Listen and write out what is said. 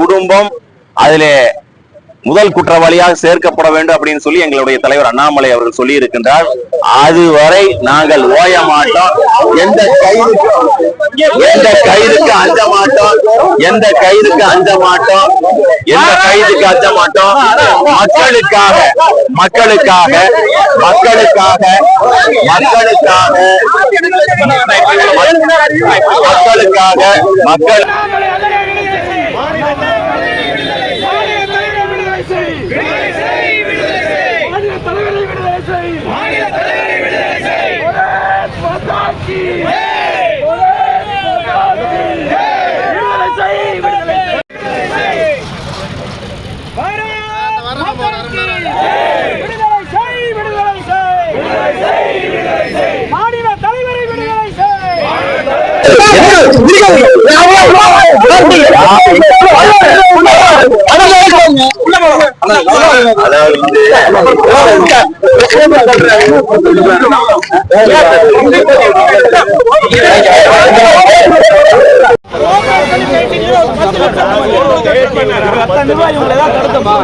குடும்பம் அதிலே முதல் குற்றவாளியாக சேர்க்கப்பட வேண்டும் அப்படின்னு சொல்லி எங்களுடைய தலைவர் அண்ணாமலை அவர்கள் சொல்லி இருக்கின்றார். அதுவரை நாங்கள் ஓய மாட்டோம். எந்த கைதுக்கு அஞ்ச மாட்டோம். எந்த கைதுக்கு அஞ்ச மாட்டோம். எந்த கைதுக்கு அஞ்ச மாட்டோம். மக்களுக்காக மக்களுக்காக மக்களுக்காக மக்களுக்காக மக்களுக்காக மக்கள் தடுத்தமா